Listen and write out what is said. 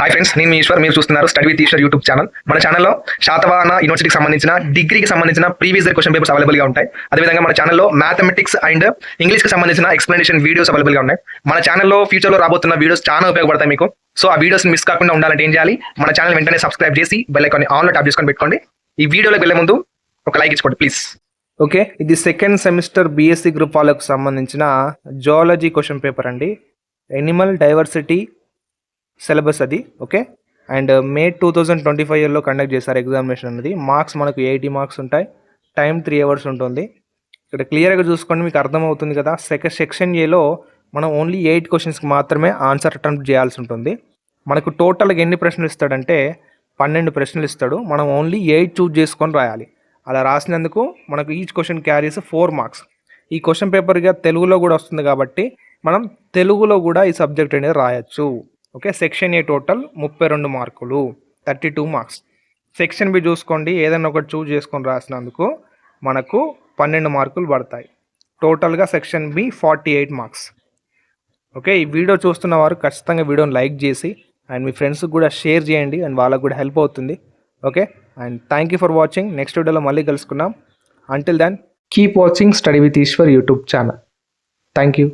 Hi friends, నేను మీ ఈశ్వర్. మీరు చూస్తున్నారు study with Eshwar YouTube channel. మన ఛానల్లో శాతవాహన యూనివర్సిటీకి సంబంధించిన డిగ్రీకి సంబంధించిన ప్రీవియస్ ఇయర్ క్వశ్చన్ పేపర్స్ అవైలబుల్గా ఉంటాయి. అదేవిధంగా మన ఛానల్లో మ్యాథమెటిక్స్ అండ్ ఇంగ్లీష్కి సంబంధించిన ఎక్స్ప్లెనేషన్ వీడియోస్ అవైలబుల్గా ఉన్నాయి. మన ఛానల్లో ఫ్యూచర్లో రాబోతున్న వీడియోస్ చాలా ఉపయోగపడతాయి మీకు. సో ఆ వీడియోస్ మిస్ కాకుండా ఉండాలంటే ఏం చేయాలి? మన ఛానల్ వెంటనే సబ్స్క్రైబ్ చేసి బెల్ ఐకాన్ ఆన్లో ట్యాప్ చేసుకొని పెట్టుకోండి. ఈ వీడియోలోకి వెళ్ళే ముందు ఒక లైక్ ఇచ్చుకోండి ప్లీజ్. ఓకే, ఇది సెకండ్ సెమిస్టర్ బీఎస్సీ గ్రూప్ వాళ్ళకు సంబంధించిన జువాలజీ క్వశ్చన్ పేపర్ అండి. ఎనిమల్ డైవర్సిటీ సిలబస్ అది. ఓకే, అండ్ మే 2025 ఇయర్లో కండక్ట్ చేశారు ఎగ్జామినేషన్ అనేది. మార్క్స్ మనకు 80 మార్క్స్ ఉంటాయి. టైం 3 hours ఉంటుంది. ఇక్కడ క్లియర్గా చూసుకోండి, మీకు అర్థమవుతుంది కదా. సెక్షన్ ఏలో మనం ఓన్లీ 8 క్వశ్చన్స్కి మాత్రమే ఆన్సర్ అటెంప్ట్ చేయాల్సి ఉంటుంది. మనకు టోటల్గా ఎన్ని ప్రశ్నలు ఇస్తాడంటే 12 ప్రశ్నలు ఇస్తాడు. మనం ఓన్లీ 8 చూజ్ చేసుకొని రాయాలి. అలా రాసినందుకు మనకు ఈచ్ క్వశ్చన్ క్యారీస్ 4 మార్క్స్. ఈ క్వశ్చన్ పేపర్గా తెలుగులో కూడా వస్తుంది కాబట్టి మనం తెలుగులో కూడా ఈ సబ్జెక్ట్ అనేది రాయొచ్చు. ఓకే, సెక్షన్ ఏ టోటల్ 32 మార్కులు, 32 మార్క్స్. సెక్షన్ బి చూసుకోండి, ఏదైనా ఒకటి చూజ్ చేసుకొని రాసినందుకు మనకు 12 మార్కులు పడతాయి. టోటల్గా సెక్షన్ బి 48 మార్క్స్. ఓకే, ఈ వీడియో చూస్తున్న వారు ఖచ్చితంగా వీడియోని లైక్ చేసి అండ్ మీ ఫ్రెండ్స్కి కూడా షేర్ చేయండి, అండ్ వాళ్ళకు కూడా హెల్ప్ అవుతుంది. Okay, and thank you for watching. Next వీడియోలో మళ్ళీ కలుసుకుందాం. Until then keep watching study with Eshwar YouTube channel. Thank you.